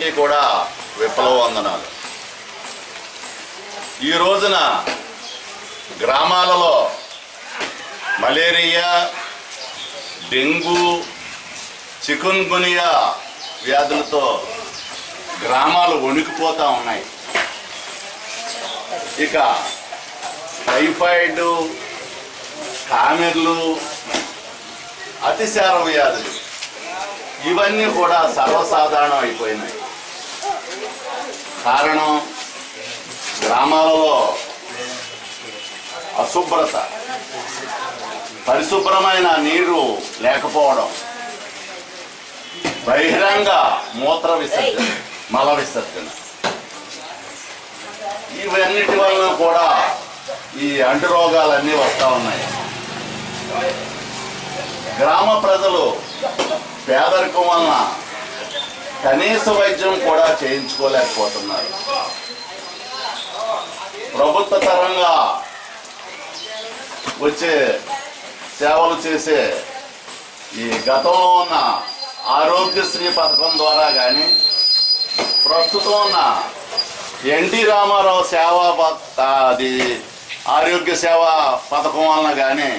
అందరికీ కూడా విప్లవ వందనాలు. ఈ రోజున గ్రామాలలో మలేరియా, డెంగ్యూ, చికున్గునియా వ్యాధులతో గ్రామాలు వణికిపోతూ ఉన్నాయి. ఇక టైఫాయిడ్, కామెర్లు, అతిసార వ్యాధులు ఇవన్నీ కూడా సర్వసాధారణం అయిపోయినాయి. కారణం గ్రామాలలో అశుభ్రత, పరిశుభ్రమైన నీరు లేకపోవడం, బహిరంగ మూత్ర విసర్జన, మల విసర్జన, ఇవన్నిటి వలన కూడా ఈ అంటు రోగాలన్నీ వస్తూ ఉన్నాయి. గ్రామ ప్రజలు పేదరికం వలన కనీస వైద్యం కూడా చేయించుకోలేకపోతున్నారు. ప్రభుత్వ పరంగా వచ్చే సేవలు చేసే ఈ గతంలో ఉన్న ఆరోగ్యశ్రీ పథకం ద్వారా కానీ, ప్రస్తుతం ఉన్న ఎన్టీ రామారావు ఆరోగ్య సేవా పథకం వలన కానీ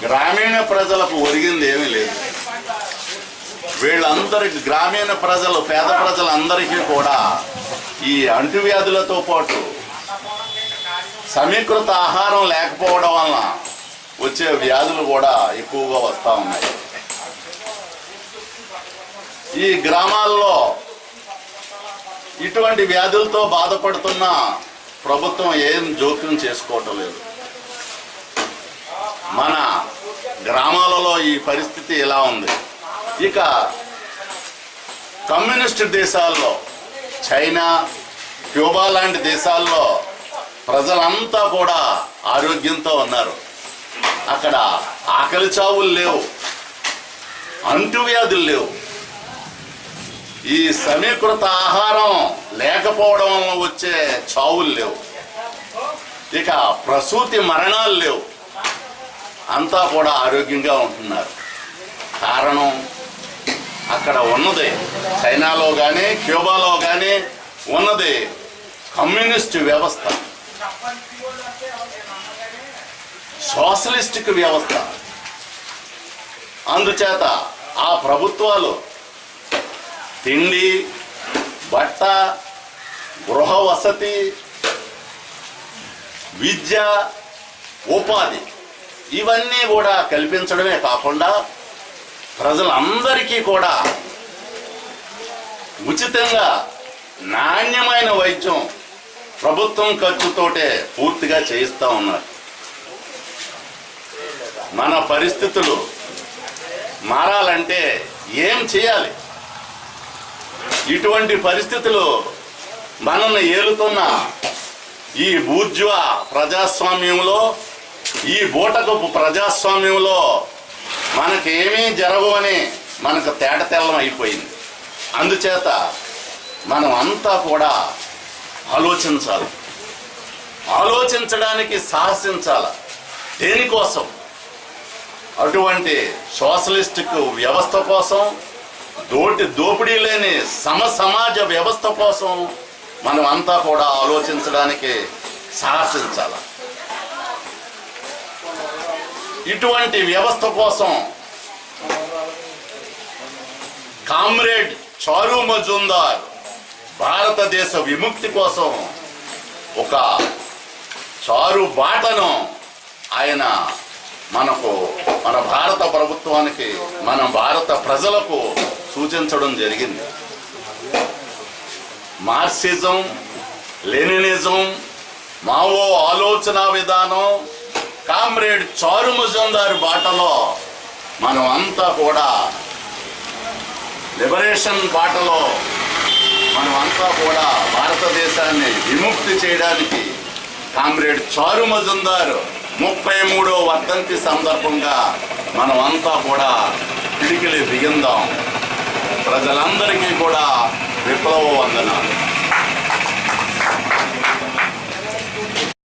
గ్రామీణ ప్రజలకు ఒరిగింది ఏమీ లేదు. వీళ్ళందరికీ, గ్రామీణ ప్రజలు, పేద ప్రజలందరికీ కూడా ఈ అంటువ్యాధులతో పాటు సమీకృత ఆహారం లేకపోవడం వలన వచ్చే వ్యాధులు కూడా ఎక్కువగా వస్తూ ఉన్నాయి. ఈ గ్రామాల్లో ఇటువంటి వ్యాధులతో బాధపడుతున్న ప్రభుత్వం ఏం జోక్యం చేసుకోవటం లేదు. మన గ్రామాలలో ఈ పరిస్థితి ఇలా ఉంది. ఇక కమ్యూనిస్ట్ దేశాల్లో, చైనా, క్యూబా లాంటి దేశాల్లో ప్రజలంతా కూడా ఆరోగ్యంతో ఉన్నారు. అక్కడ ఆకలి చావులు లేవు, అంటువ్యాధులు లేవు. ఈ సమీకృత ఆహారం లేకపోవడం వల్ల వచ్చే చావులు లేవు. ఇక ప్రసూతి మరణాలు లేవు. అంతా కూడా ఆరోగ్యంగా ఉంటున్నారు. కారణం అక్కడ ఉన్నది, చైనాలో కానీ క్యూబాలో కానీ ఉన్నది కమ్యూనిస్ట్ వ్యవస్థ, సోషలిస్టిక్ వ్యవస్థ. అందుచేత ఆ ప్రభుత్వాలు తిండి, బట్ట, గృహ వసతి, విద్య, ఉపాధి ఇవన్నీ కూడా కల్పించడమే కాకుండా ప్రజలందరికీ కూడా ఉచితంగా నాణ్యమైన వైద్యం ప్రభుత్వం ఖర్చుతోటే పూర్తిగా చేయిస్తూ ఉన్నారు. మన పరిస్థితులు మారాలంటే ఏం చేయాలి? ఇటువంటి పరిస్థితులు మనల్ని ఏలుతున్న ఈ బూర్జువా ప్రజాస్వామ్యంలో, ఈ బూటకపు ప్రజాస్వామ్యంలో మనకేమీ జరగవని మనకు తేటతెల్లం అయిపోయింది. అందుచేత మనం అంతా కూడా ఆలోచించాలి, ఆలోచించడానికి సాహసించాలి. దేనికోసం? అటువంటి సోషలిస్టిక్ వ్యవస్థ కోసం, దోపిడీ లేని సమాజ వ్యవస్థ కోసం మనం అంతా కూడా ఆలోచించడానికి సాహసించాలి. ఇటువంటి వ్యవస్థ కోసం కామ్రేడ్ చారు మజుందార్ భారతదేశ విముక్తి కోసం ఒక చారు బాటను ఆయన మన భారత ప్రభుత్వానికి, మన భారత ప్రజలకు సూచించడం జరిగింది. మార్క్సిజం, లెనినిజం, మావో ఆలోచన విధానం, కామ్రేడ్ చారు మజుందార్ బాటలో మనం అంతా కూడా, లిబరేషన్ బాటలో మనం అంతా కూడా భారతదేశాన్ని విముక్తి చేయడానికి కామ్రేడ్ చారు మజుందార్ 33వ వర్ధంతి సందర్భంగా మనం అంతా కూడా పిడికిలి బిగిందాం. ప్రజలందరికీ కూడా విప్లవ వందనాలు.